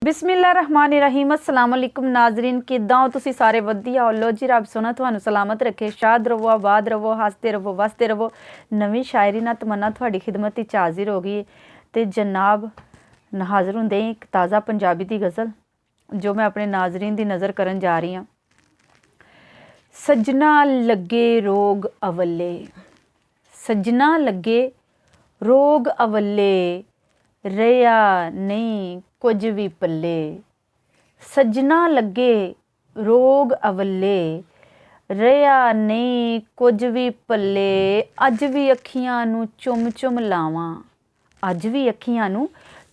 बिस्मिल्लाहिर्रहमानिर्रहीम अस्सलाम वालेकुम नाजरीन किद्दां हो तुसी सारे वधिया हो। लो जी रब सोना तुहानू सलामत रखे, शाद रवो, आबाद रवो, हसते रवो, वसते रवो। नवी शायरी ना तमन्ना तुहाडी खिदमत विच हाजिर हो गई ते जनाब हाजिर हुंदे एक ताज़ा पंजाबी दी गज़ल जो मैं अपने नाजरीन दी नज़र करन जा रही हाँ। सजना लगे रोग अवले, सजना लगे रोग अवले, रहा नहीं कुछ भी पल्ले। सजना लगे रोग अवले, रहा नहीं कुछ भी पल्ले। अज भी अखियां नू चुम चुम लावां, अज भी अखियां नू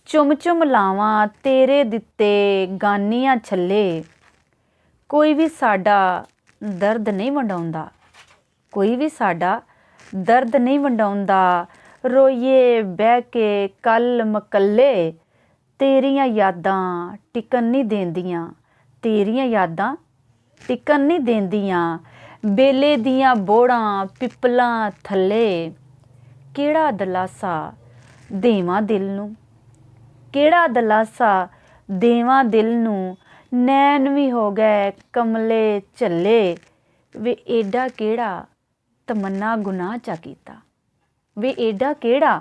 चुम चुम लावां, तेरे दिते गानियां छल्ले। कोई भी साडा दर्द नहीं वंडाउंदा, कोई भी साडा दर्द नहीं वंडाउंदा। रोइए बह के कल मकल्ले, तेरियां यादां टिकन नहीं देंदियां, तेरियां यादां टिकन नहीं देंदियां। बेले दियां बोड़ां पिपलां थल्ले, केड़ा दलासा देवां दिल नू, केड़ा दलासा देवां दिल नू। नैन भी हो गए कमले झल्ले, वे एडा केड़ा तमन्ना गुनाह चा कीता, वे एडा केड़ा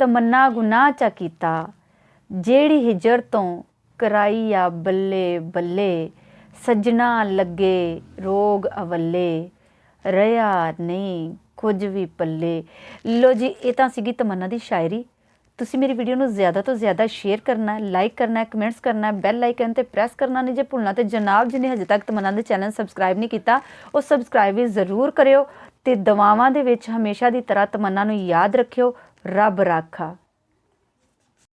तमन्ना गुनाह चा कीता। जेड़ी हिजर तो कराई आ बल्ले बल्ले, सजना लगे रोग अवले, रहा नहीं कुछ भी पल्ले। लो जी ये तां सीगी तमन्ना दी शायरी। तुसी मेरी वीडियो नू ज़्यादा तो ज़्यादा शेयर करना है, लाइक करना है, कमेंट्स करना है, बैल आइकन ते प्रेस करना नहीं जे भुलना। ते जनाब जिन्हें हजे तक तमन्ना दे चैनल सबसक्राइब नहीं किया वो सबसक्राइब भी ज़रूर करियो ते दुआवां दे विच हमेशा दी तरह तमन्ना नू याद रखियो। रब राखा।